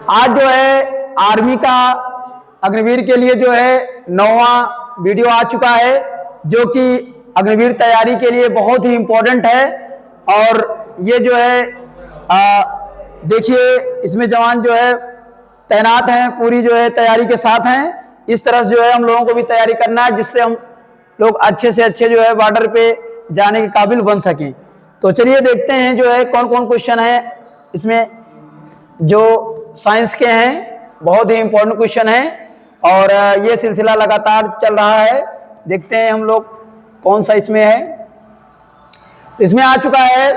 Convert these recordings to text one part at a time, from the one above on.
आज जो है आर्मी का अग्निवीर के लिए जो है 9वां वीडियो आ चुका है, जो कि अग्निवीर तैयारी के लिए बहुत ही इम्पोर्टेंट है। और ये जो है देखिए इसमें जवान जो है तैनात हैं, पूरी जो है तैयारी के साथ हैं। इस तरह से जो है हम लोगों को भी तैयारी करना है, जिससे हम लोग अच्छे से अच्छे जो है बॉर्डर पे जाने के काबिल बन सकें। तो चलिए देखते हैं जो है कौन कौन क्वेश्चन है इसमें, जो साइंस के हैं, बहुत ही इंपॉर्टेंट क्वेश्चन है। और ये सिलसिला लगातार चल रहा है। देखते हैं हम लोग कौन सा इसमें है। तो इसमें आ चुका है,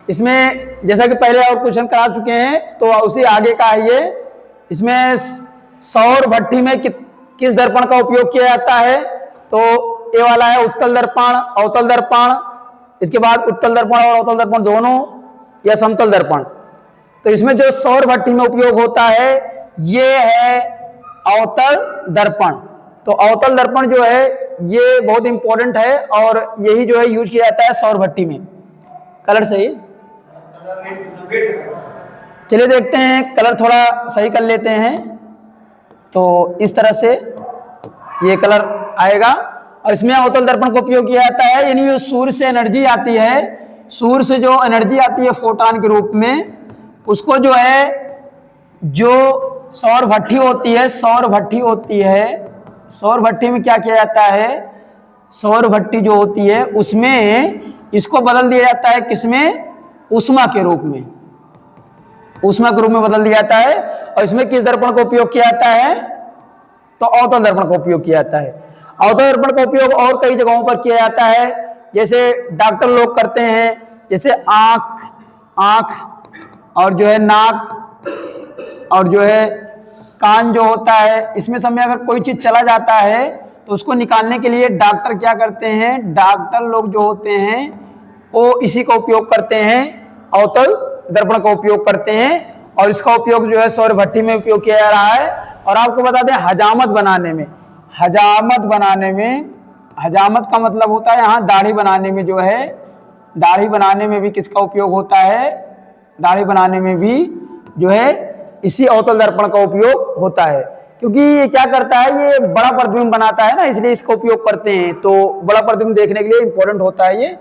इसमें जैसा कि पहले और क्वेश्चन करा चुके हैं, तो उसी आगे का है ये। इसमें सौर भट्ठी में किस दर्पण का उपयोग किया जाता है? तो ये वाला है उत्तल दर्पण, अवतल दर्पण, इसके बाद उत्तल दर्पण और अवतल दर्पण दोनों, या समतल दर्पण। तो इसमें जो सौर भट्ठी में उपयोग होता है ये है अवतल दर्पण। तो अवतल दर्पण जो है ये बहुत इंपॉर्टेंट है और यही जो है यूज किया जाता है सौर भट्ठी में। कलर सही, चलिए देखते हैं, कलर थोड़ा सही कर लेते हैं। तो इस तरह से ये कलर आएगा। और इसमें अवतल दर्पण का उपयोग किया जाता है, यानी जो सूर्य से एनर्जी आती है, सूर्य से जो एनर्जी आती है फोटॉन के रूप में, उसको जो है जो सौर भट्ठी होती है, सौर भट्ठी होती है, सौर भट्ठी में क्या किया जाता है, सौर भट्ठी जो होती है उसमें इसको बदल दिया जाता है, किसमें? ऊष्मा के रूप में, ऊष्मा के रूप में बदल दिया जाता है। और इसमें किस दर्पण का उपयोग किया जाता है? तो अवतल दर्पण का उपयोग किया जाता है। अवतल दर्पण का उपयोग और कई जगहों पर किया जाता है, जैसे डॉक्टर लोग करते हैं, जैसे आंख और जो है नाक और जो है कान जो होता है, इसमें समय अगर कोई चीज चला जाता है तो उसको निकालने के लिए डॉक्टर क्या करते हैं, डॉक्टर लोग जो होते हैं वो इसी का उपयोग करते हैं, अवतल दर्पण का उपयोग करते हैं। और इसका उपयोग जो है सौर भट्ठी में उपयोग किया जा रहा है। और आपको बता दें हजामत बनाने में, हजामत का मतलब होता है यहाँ दाढ़ी बनाने में, जो है दाढ़ी बनाने में भी किसका उपयोग होता है? दाढ़ी बनाने में भी जो है इसी अवतल दर्पण का उपयोग होता है, क्योंकि ये क्या करता है, ये बड़ा प्रतिबिंब बनाता है ना, इसलिए इसका उपयोग करते हैं। तो बड़ा प्रतिबिंब देखने के लिए इंपॉर्टेंट होता है ये।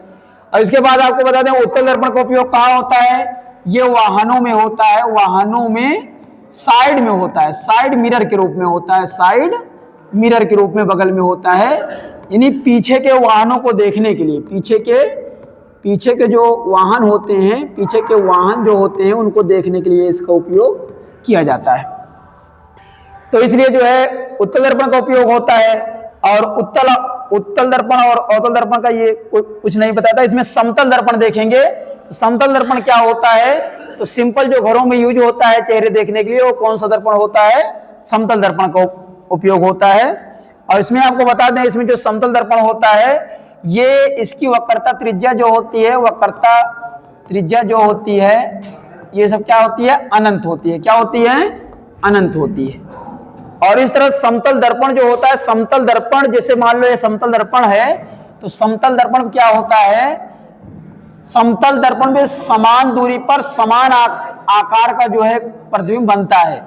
और इसके बाद आपको बता दें उत्तल दर्पण का उपयोग कहाँ होता है? ये वाहनों में होता है, वाहनों में साइड में होता है, साइड मिरर के रूप में होता है, साइड मिरर के रूप में बगल में होता है, यानी पीछे के वाहनों को देखने के लिए, पीछे के जो वाहन होते हैं, पीछे के वाहन जो होते हैं उनको देखने के लिए इसका उपयोग किया जाता है। तो इसलिए जो है उत्तल दर्पण का उपयोग होता है। और उत्तल दर्पण और अवतल दर्पण का ये कुछ नहीं बताता। इसमें समतल दर्पण देखेंगे, समतल दर्पण क्या होता है? तो सिंपल जो घरों में यूज होता है चेहरे देखने के लिए, वो कौन सा दर्पण होता है? समतल दर्पण का उपयोग होता है। और इसमें आपको बता दें, इसमें जो समतल दर्पण होता है ये इसकी वक्रता त्रिज्या जो होती है, वक्रता त्रिज्या जो होती है, ये सब क्या होती है? अनंत होती है। क्या होती है? अनंत होती है। और इस तरह समतल दर्पण जो होता है, समतल दर्पण, जैसे मान लो ये समतल दर्पण है, तो समतल दर्पण क्या होता है? समतल दर्पण में समान दूरी पर समान आकार का जो है प्रतिबिंब बनता है।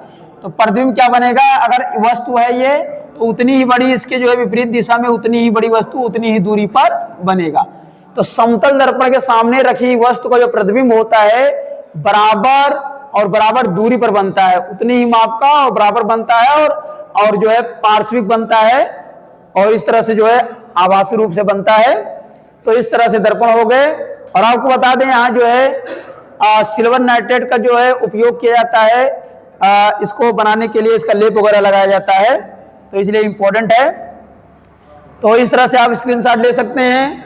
तो प्रतिबिंब क्या बनेगा? अगर वस्तु है ये, तो उतनी ही बड़ी इसके जो है विपरीत दिशा में उतनी ही बड़ी वस्तु उतनी ही दूरी पर बनेगा। तो समतल दर्पण के सामने रखी वस्तु का जो प्रतिबिंब होता है बराबर दूरी पर बनता है, उतनी ही माप का और बराबर बनता है, और जो है पार्श्विक बनता है, और इस तरह से जो है आभासी रूप से बनता है। तो इस तरह से दर्पण हो गए। और आपको बता दें यहाँ जो है सिल्वर नाइट्रेट का जो है उपयोग किया जाता है, इसको बनाने के लिए इसका लेप वगैरह लगाया जाता है, तो इसलिए इंपॉर्टेंट है। तो इस तरह से आप स्क्रीनशॉट ले सकते हैं।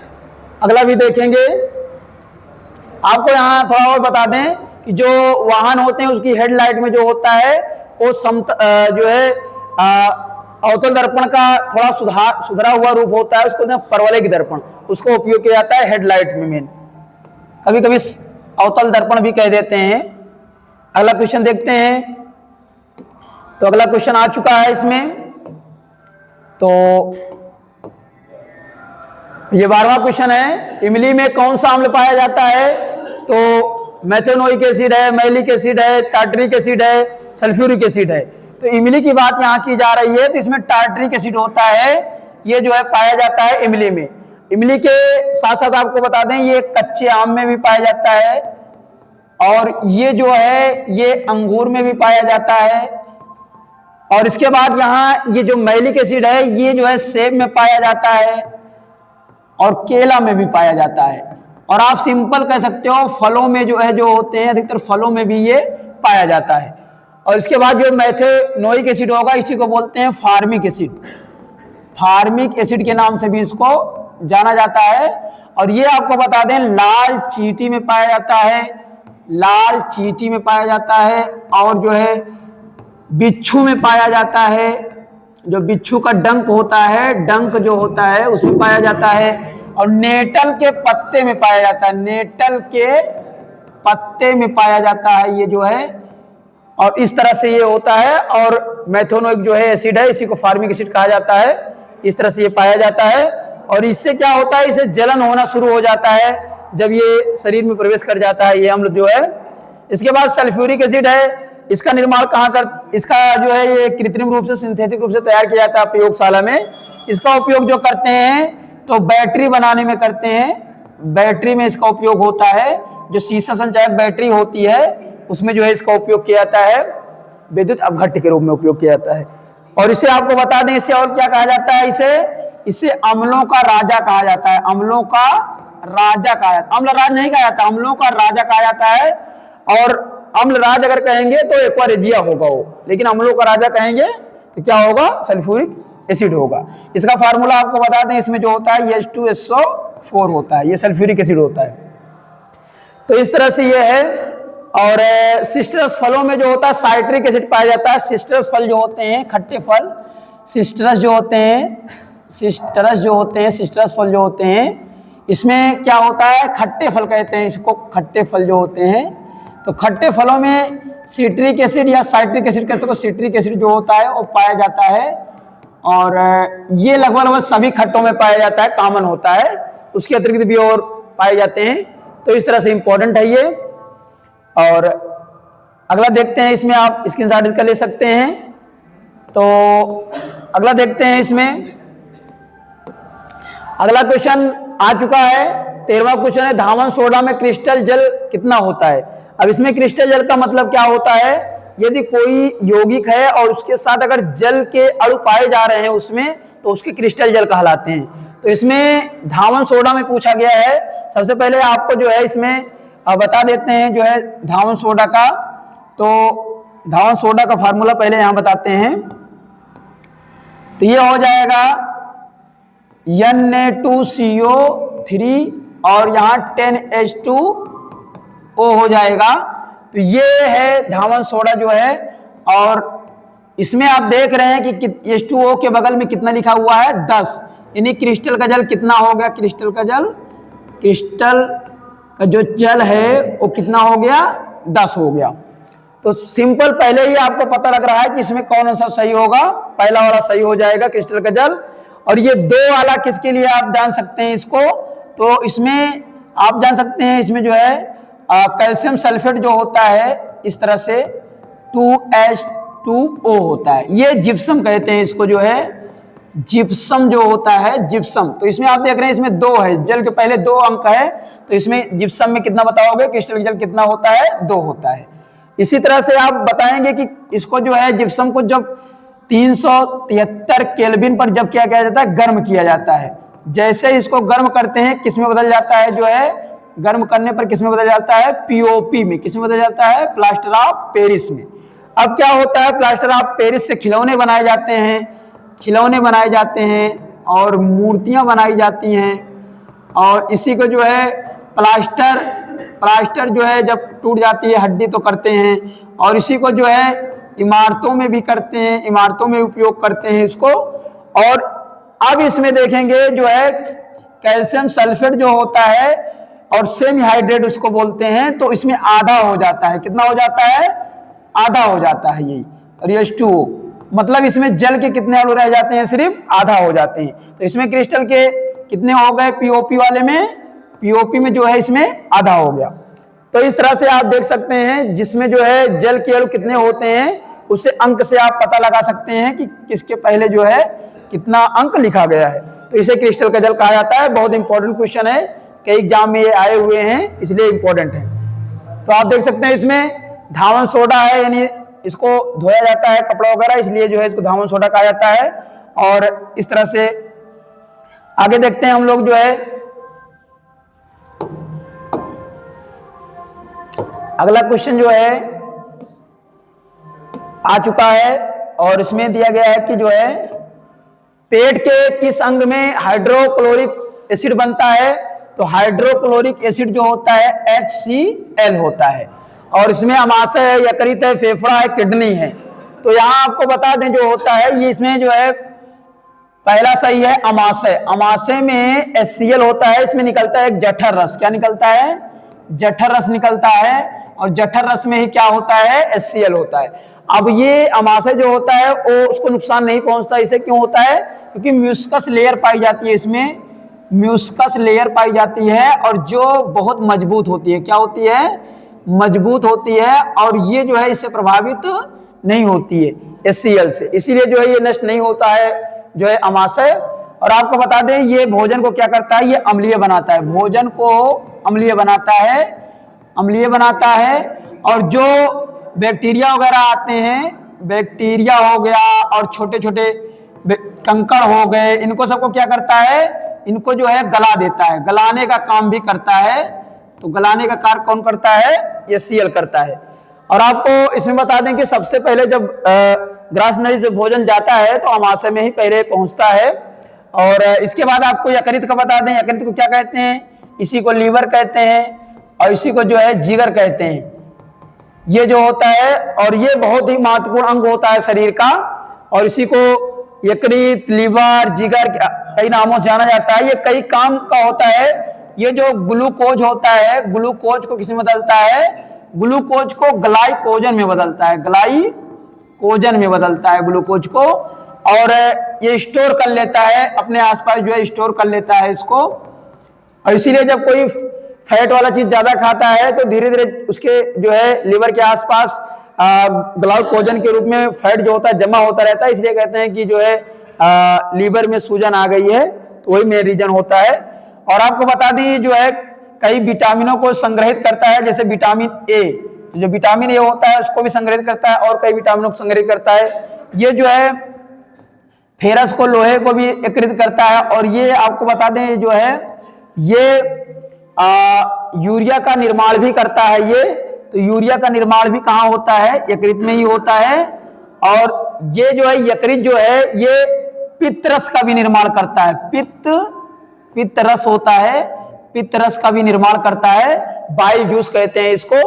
अगला भी देखेंगे। आपको यहाँ थोड़ा और बता दें कि जो वाहन होते हैं उसकी हेडलाइट में जो होता है वो जो है अवतल दर्पण का थोड़ा सुधरा हुआ रूप होता है, उसको परवलयिक दर्पण, उसको उपयोग किया जाता है हेडलाइट में मेन, कभी कभी अवतल दर्पण भी कह देते हैं। अगला क्वेश्चन देखते हैं। तो अगला क्वेश्चन आ चुका है इसमें। तो ये 12वां क्वेश्चन है, इमली में कौन सा अम्ल पाया जाता है? तो मेथेनोइक एसिड है, मैलिक एसिड है, टार्टरिक एसिड है, सल्फ्यूरिक एसिड है। तो इमली की बात यहाँ की जा रही है, तो इसमें टार्टरिक एसिड होता है, ये जो है पाया जाता है इमली में। इमली के साथ साथ आपको बता दें ये कच्चे आम में भी पाया जाता है, और ये जो है ये अंगूर में भी पाया जाता है, और इसके बाद यहाँ ये जो मैलिक एसिड है ये जो है सेब में पाया जाता है और केला में भी पाया जाता है। और आप सिंपल कह सकते हो फलों में जो है जो होते हैं अधिकतर फलों में भी ये पाया जाता है। और इसके बाद जो मेथनोइक एसिड होगा इसी को बोलते हैं फार्मिक एसिड। फार्मिक एसिड के नाम से भी इसको जाना जाता है। और ये आपको बता दें लाल चींटी में पाया जाता है, लाल चींटी में पाया जाता है, और जो है बिच्छू में पाया जाता है, जो बिच्छू का डंक होता है, डंक जो होता है उसमें पाया जाता है, और नेटल के पत्ते में पाया जाता है, नेटल के पत्ते में पाया जाता है ये जो है। और इस तरह से ये होता है। और मेथनोइक जो है एसिड है इसी को फार्मिक एसिड कहा जाता है, इस तरह से ये पाया जाता है। और इससे क्या होता है, इसे जलन होना शुरू हो जाता है जब ये शरीर में प्रवेश कर जाता है ये अम्ल जो है। इसके बाद सल्फ्यूरिक एसिड है, इसका निर्माण इसका जो है ये कृत्रिम रूप से सिंथेटिक रूप से तैयार किया जाता है प्रयोगशाला में। इसका उपयोग जो करते हैं तो बैटरी बनाने में करते हैं, बैटरी में इसका उपयोग होता है, जो शीशा संचायक बैटरी होती है उसमें जो है इसका उपयोग किया जाता है, विद्युत अपघट्य के रूप में उपयोग किया जाता है। और इसे आपको बता दें इसे और क्या कहा जाता है, इसे अम्लों का राजा कहा जाता है, अम्लों का राजा कहा जाता है। अम्लराज नहीं कहा जाता, अम्लों का राजा कहा जाता है। और अम्लराज अगर कहेंगे तो एक्वारेजिया होगा वो, लेकिन अम्लों का राजा कहेंगे तो क्या होगा, सल्फ्यूरिक एसिड होगा। इसका फार्मूला आपको बता दें, इसमें जो होता है H2SO4 होता है, ये सल्फ्यूरिक एसिड होता है। तो इस तरह से ये है। और सिस्टरस फलों में जो होता है साइट्रिक एसिड पाया जाता है। सिस्टरस फल जो होते हैं, खट्टे फल, सिस्टरस जो होते हैं, सिस्टरस फल जो होते हैं, इसमें क्या होता है, खट्टे फल कहते हैं इसको, खट्टे फल जो होते हैं। तो खट्टे फलों में सिट्रिक एसिड या साइट्रिक एसिड कहते हैं, सिट्रिक एसिड जो होता है वो पाया जाता है। और ये लगभग सभी खट्टों में पाया जाता है, कॉमन होता है, उसके अतिरिक्त भी और पाए जाते हैं। तो इस तरह से इंपॉर्टेंट है ये। और अगला देखते हैं, इसमें आप स्क्रीनशॉट इसका ले सकते हैं। तो अगला देखते हैं, इसमें अगला क्वेश्चन आ चुका है, 13वां क्वेश्चन है, धावन सोडा में क्रिस्टल जल कितना होता है। अब इसमें क्रिस्टल जल का मतलब क्या होता है, यदि कोई यौगिक है और उसके साथ अगर जल के अणु पाए जा रहे हैं उसमें, तो उसके क्रिस्टल जल कहलाते हैं। तो इसमें धावन सोडा में पूछा गया है। सबसे पहले आपको जो है इसमें बता देते हैं जो है धावन सोडा का। तो धावन सोडा का फार्मूला पहले यहां बताते हैं। तो ये हो जाएगा Na2CO3 और यहाँ 10H2O हो जाएगा। तो ये है धावन सोडा जो है। और इसमें आप देख रहे हैं कि H2O के बगल में कितना लिखा हुआ है, 10, यानी क्रिस्टल का जल कितना हो गया, क्रिस्टल का जो जल है वो कितना हो गया, 10 हो गया। तो सिंपल पहले ही आपको पता लग रहा है कि इसमें कौन सा सही होगा, पहला वाला सही हो जाएगा क्रिस्टल का जल। और ये 2 वाला किसके लिए आप जान सकते हैं इसको, तो इसमें आप जान सकते हैं इसमें जो है कैल्शियम सल्फेट जो होता है इस तरह से 2H2O होता है, ये जिप्सम कहते हैं इसको, जो है जिप्सम जो होता है, जिप्सम। तो इसमें आप देख रहे हैं इसमें 2 है, जल के पहले 2 अंक है, तो इसमें जिप्सम में कितना बताओगे, क्रिस्टल जल कितना होता है, 2 होता है। इसी तरह से आप बताएंगे कि इसको जो है जिप्सम को जब 373 केल्विन पर जब क्या किया जाता है, गर्म किया जाता है। जैसे इसको गर्म करते हैं किसमें बदल जाता है, जो है गर्म करने पर किसमें बदल जाता है, POP में। किसमें बदल जाता है, प्लास्टर ऑफ पेरिस में। अब क्या होता है, प्लास्टर ऑफ पेरिस से खिलौने बनाए जाते हैं, और मूर्तियां बनाई जाती हैं। और इसी को जो है प्लास्टर जो है जब टूट जाती है हड्डी तो करते हैं, और इसी को जो है इमारतों में भी करते हैं, इमारतों में उपयोग करते हैं इसको। और अब इसमें देखेंगे जो है कैल्शियम सल्फेट जो होता है और सेमी हाइड्रेट उसको बोलते हैं, तो इसमें आधा हो जाता है। कितना हो जाता है, आधा हो जाता है यही। और H2O मतलब इसमें जल के कितने अणु रह जाते हैं, सिर्फ आधा हो जाते हैं। तो इसमें क्रिस्टल के कितने हो गए, POP वाले में, POP में जो है इसमें आधा हो गया। तो इस तरह से आप देख सकते हैं जिसमें जो है जल के अणु कितने होते हैं, उससे अंक से आप पता लगा सकते हैं कि किसके पहले जो है कितना अंक लिखा गया है। तो इसे क्रिस्टल का जल कहा जाता है। बहुत इंपॉर्टेंट क्वेश्चन है, कई एग्जाम में ये आए हुए हैं, इसलिए इंपॉर्टेंट है। तो आप देख सकते हैं इसमें धावन सोडा है, यानी इसको धोया जाता है कपड़ा वगैरह, इसलिए जो है इसको धावन सोडा कहा जाता है। और इस तरह से आगे देखते हैं हम लोग जो है अगला क्वेश्चन जो है आ चुका है, और इसमें दिया गया है कि जो है पेट के किस अंग में हाइड्रोक्लोरिक एसिड बनता है। तो हाइड्रोक्लोरिक एसिड जो होता है HCl होता है, और इसमें अमाशय है, यकृत है, फेफड़ा है, किडनी है। तो यहाँ आपको बता दें जो होता है ये इसमें जो है पहला सही है अमाशय। अमाशय में HCl होता है, इसमें निकलता है एक जठर रस। क्या निकलता है? जठर रस निकलता है, और जठर रस में ही क्या होता है? HCl होता है। अब ये अमाशय जो होता है वो उसको नुकसान नहीं पहुंचता। इसे क्यों होता है? क्योंकि म्यूस्कस लेयर पाई जाती है, इसमें म्यूस्कस लेयर पाई जाती है, और जो बहुत मजबूत होती है। क्या होती है? मजबूत होती है, और ये जो है इससे प्रभावित नहीं होती है HCl से, इसीलिए जो है ये नष्ट नहीं होता है जो है अमाशय। और आपको बता दें ये भोजन को क्या करता है? ये अम्लीय बनाता है, भोजन को अम्लीय बनाता है, अम्लीय बनाता है। और जो बैक्टीरिया वगैरह आते हैं, बैक्टीरिया हो गया और छोटे छोटे कंकड़ हो गए, इनको सबको क्या करता है? इनको जो है गला देता है, गलाने का काम भी करता है। तो गलाने का कार्य कौन करता है? HCl करता है। और आपको इसमें बता दें कि सबसे पहले जब ग्रास नली से भोजन जाता है तो अमाशय में ही पहले पहुंचता है। और इसके बाद आपको यकृत का बता दें, यकृत को क्या कहते हैं? इसी को लीवर कहते हैं, और इसी को जो है जिगर कहते हैं। ये जो होता है, और ये बहुत ही महत्वपूर्ण अंग होता है शरीर का, और इसी को यकृत, लीवर, जिगर कई नामों से जाना जाता है। ये कई काम का होता है। ये जो ग्लूकोज होता है, ग्लूकोज को किसमें बदलता है? ग्लूकोज को ग्लाइकोजन में बदलता है, ग्लाइकोजन में बदलता है ग्लूकोज को, और ये स्टोर कर लेता है अपने आसपास, जो है स्टोर कर लेता है इसको। और इसीलिए जब कोई फैट वाला चीज ज्यादा खाता है तो धीरे धीरे उसके जो है लीवर के आसपास ग्लाइकोजन के रूप में फैट जो होता है जमा होता रहता है, इसलिए कहते हैं कि जो है लीवर में सूजन आ गई है। तो वही मेन रीजन होता है। और आपको बता दें जो है कई विटामिनों को संग्रहित करता है, जैसे विटामिन ए, जो विटामिन ए होता है उसको भी संग्रहित करता है, और कई विटामिनों को संग्रहित करता है। ये जो है फेरस को, लोहे को भी एकत्रित करता है। और ये आपको बता दें जो है ये यूरिया का निर्माण भी करता है। ये तो यूरिया का निर्माण भी कहाँ होता है? यकृत में ही होता है। और ये जो है यकृत जो है ये पित्त रस का भी निर्माण करता है, पित्त रस होता है, पित्त रस का भी निर्माण करता है, बाइल जूस कहते हैं इसको।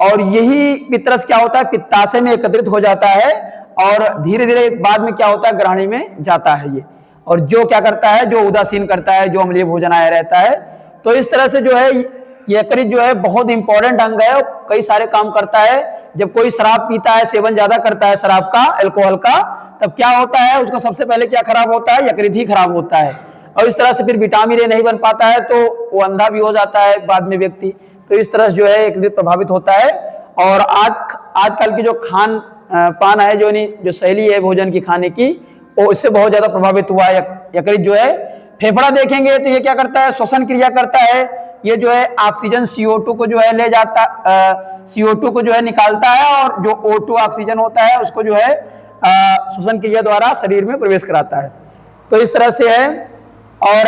और यही पित्त रस क्या होता है? पित्ताशय में एकत्रित हो जाता है, और धीरे धीरे बाद में क्या होता है? ग्रहणी में जाता है ये, और जो क्या करता है? जो उदासीन करता है, जो अम्लीय भोजन आया रहता है। तो इस तरह से जो है यकृत जो है बहुत इंपॉर्टेंट अंग है, कई सारे काम करता है। जब कोई शराब पीता है, सेवन ज्यादा करता है शराब का, अल्कोहल का, तब क्या होता है? उसका सबसे पहले क्या खराब होता है? यकृत ही खराब होता है। और इस तरह से फिर विटामिन ए नहीं बन पाता है, तो वो अंधा भी हो जाता है बाद में व्यक्ति। तो इस तरह से जो है यकृत प्रभावित होता है। और आजकल की जो खान पान है, जो शैली है भोजन की खाने की, वो इससे बहुत ज्यादा प्रभावित हुआ है यकृत जो है। फेफड़ा देखेंगे तो ये क्या करता है? श्वसन क्रिया करता है। ये जो है ऑक्सीजन CO2 को जो है ले जाता, CO2 को जो है निकालता है, और जो O2 ऑक्सीजन होता है उसको जो है श्वसन क्रिया द्वारा शरीर में प्रवेश कराता है। तो इस तरह से है। और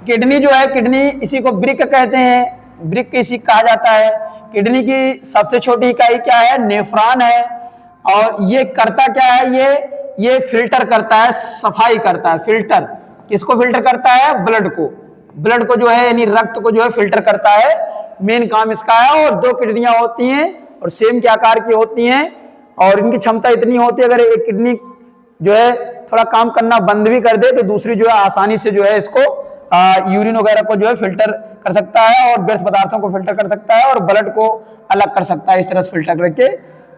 किडनी जो है, किडनी इसी को वृक्क कहते हैं, वृक्क इसी कहा जाता है। किडनी की सबसे छोटी इकाई क्या है? नेफ्रॉन है। और ये करता क्या है? ये फिल्टर करता है, सफाई करता है। फिल्टर किसको फिल्टर करता है? ब्लड को, ब्लड को जो है यानी रक्त को जो है फिल्टर करता है, मेन काम इसका है। और 2 किडनियां होती हैं, और सेम के आकार की होती हैं, और इनकी क्षमता इतनी होती है, अगर एक किडनी जो है थोड़ा काम करना बंद भी कर दे तो दूसरी जो है आसानी से जो है इसको यूरिन वगैरह को जो है फिल्टर कर सकता है, और व्यर्थ पदार्थों को फिल्टर कर सकता है, और ब्लड को अलग कर सकता है इस तरह से फिल्टर करके।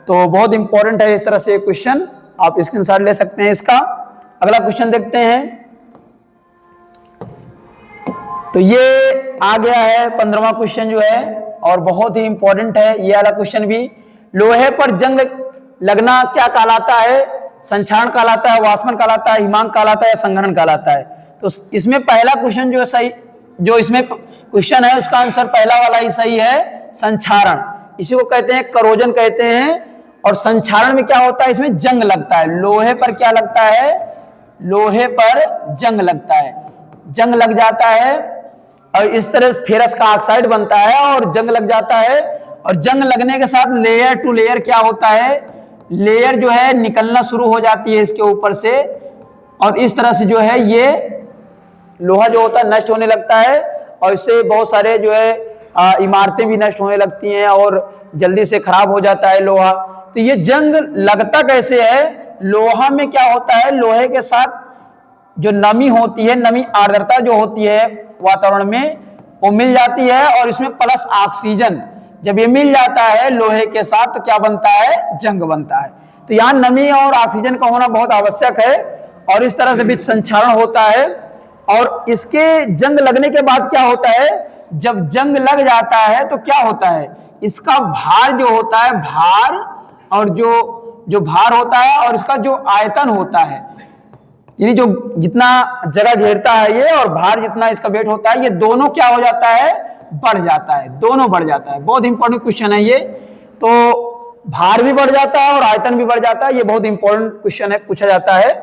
तो बहुत इंपॉर्टेंट है इस तरह से क्वेश्चन, आप स्क्रीनशॉट ले सकते हैं इसका। अगला क्वेश्चन देखते हैं। तो ये आ गया है 15वां क्वेश्चन जो है, और बहुत ही इंपॉर्टेंट है ये वाला क्वेश्चन भी। लोहे पर जंग लगना क्या कहलाता है? संक्षारण कहलाता है, वाष्पन कहलाता है, हिमांक कहलाता है या संघनन कहलाता है? तो इसमें पहला क्वेश्चन जो सही, जो इसमें क्वेश्चन है उसका आंसर पहला वाला ही सही है, संक्षारण। इसी को कहते हैं करोजन कहते हैं। और संक्षारण में क्या होता है? इसमें जंग लगता है, लोहे पर क्या लगता है? लोहे पर जंग लगता है, जंग लग जाता है और इस तरह से फेरस का ऑक्साइड बनता है और जंग लग जाता है। और जंग लगने के साथ लेयर टू लेयर क्या होता है? लेयर जो है निकलना शुरू हो जाती है इसके ऊपर से, और इस तरह से जो है ये लोहा जो होता है नष्ट होने लगता है। और इससे बहुत सारे जो है इमारतें भी नष्ट होने लगती हैं और जल्दी से खराब हो जाता है लोहा। तो ये जंग लगता कैसे है? लोहा में क्या होता है? लोहे के साथ जो नमी होती है, नमी आर्द्रता जो होती है वातावरण में, वो मिल जाती है और इसमें प्लस ऑक्सीजन, जब ये मिल जाता है लोहे के साथ तो क्या बनता है? जंग बनता है। तो यहाँ नमी और ऑक्सीजन का होना बहुत आवश्यक है और इस तरह से भी संक्षारण होता है। और इसके जंग लगने के बाद क्या होता है? जब जंग लग जाता है तो क्या होता है? इसका भार जो होता है, भार और जो भार होता है और इसका जो आयतन होता है, यानी जो जितना जगह घेरता है ये और भार जितना इसका वेट होता है, ये दोनों क्या हो जाता है? बढ़ जाता है, दोनों बढ़ जाता है। बहुत इंपॉर्टेंट क्वेश्चन है ये। तो भार भी बढ़ जाता है और आयतन भी बढ़ जाता है, ये बहुत इंपॉर्टेंट क्वेश्चन है, पूछा जाता है।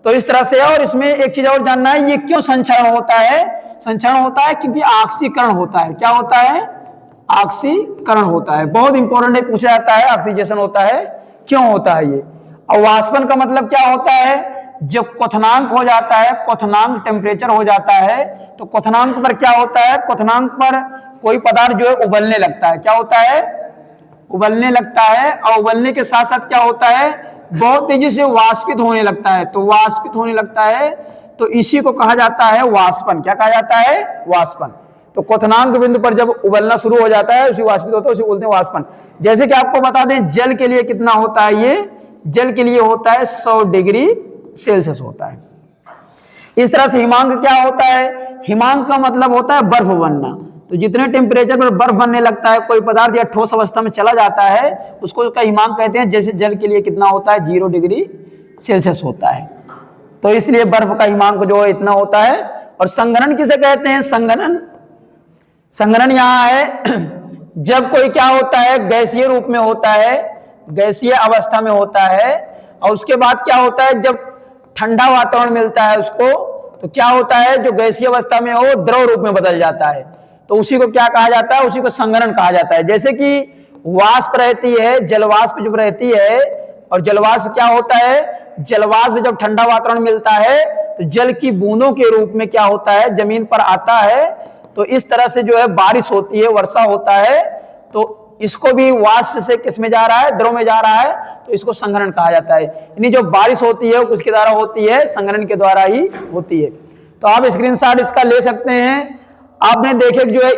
तो इस तरह से। और इसमें एक चीज और जानना है, ये क्यों संक्षारण होता है? संक्षारण होता है क्योंकि ऑक्सीकरण होता है। क्या होता है? ऑक्सीकरण होता है। बहुत इंपॉर्टेंट है, पूछा जाता है ऑक्सीडेशन होता है, क्यों होता है ये। और वाष्पन का मतलब क्या होता है? जब क्वथनांक हो जाता है, क्वथनांक टेम्परेचर हो जाता है, तो क्वथनांक पर क्या होता है? क्वथनांक पर कोई पदार्थ जो है उबलने लगता है। क्या होता है? उबलने लगता है। और उबलने के साथ साथ क्या होता है? बहुत तेजी से वाष्पित होने लगता है। तो वाष्पित होने लगता है, तो इसी को कहा जाता है वाष्पन। क्या कहा जाता है? वाष्पन। तो क्वथनांक बिंदु पर जब उबलना शुरू हो जाता है, उसी वाष्पित होता है, उसी बोलते हैं वाष्पन। जैसे कि आपको बता दें, जल के लिए कितना होता है? ये जल के लिए होता है 100 डिग्री सेल्सियस होता है। इस तरह से हिमांक क्या होता है? हिमांक का मतलब होता है बर्फ बनना। तो जितने टेम्परेचर पर बर्फ बनने लगता है, कोई पदार्थ या ठोस अवस्था में चला जाता है, उसको का हिमांक कहते हैं। जैसे जल के लिए कितना होता है? 0 डिग्री सेल्सियस होता है। तो इसलिए बर्फ का हिमांक जो है इतना होता है। और संघनन किसे कहते हैं? संघनन, संघनन यहाँ है जब कोई क्या होता है? गैसीय रूप में होता है, गैसीय अवस्था में होता है, और उसके बाद क्या होता है? जब ठंडा वातावरण मिलता है उसको, तो क्या होता है? जो गैसीय अवस्था में हो द्रव रूप में बदल जाता है, तो उसी को क्या कहा जाता है? उसी को संघनन कहा जाता है। जैसे कि वाष्प रहती है, जलवाष्प जब रहती है, और जलवाष्प क्या होता है? जलवाष्प जब ठंडा वातावरण मिलता है तो जल की बूंदों के रूप में क्या होता है? जमीन पर आता है। तो इस तरह से जो है बारिश होती है, वर्षा होता है। तो इसको भी वाष्प से किस में जा रहा है? द्रव में जा रहा है, तो इसको संघनन कहा जाता है। यानी जो बारिश होती है उसके द्वारा होती है, संघनन के द्वारा ही होती है। तो आप स्क्रीनशॉट इसका ले सकते हैं। आपने देखे जो है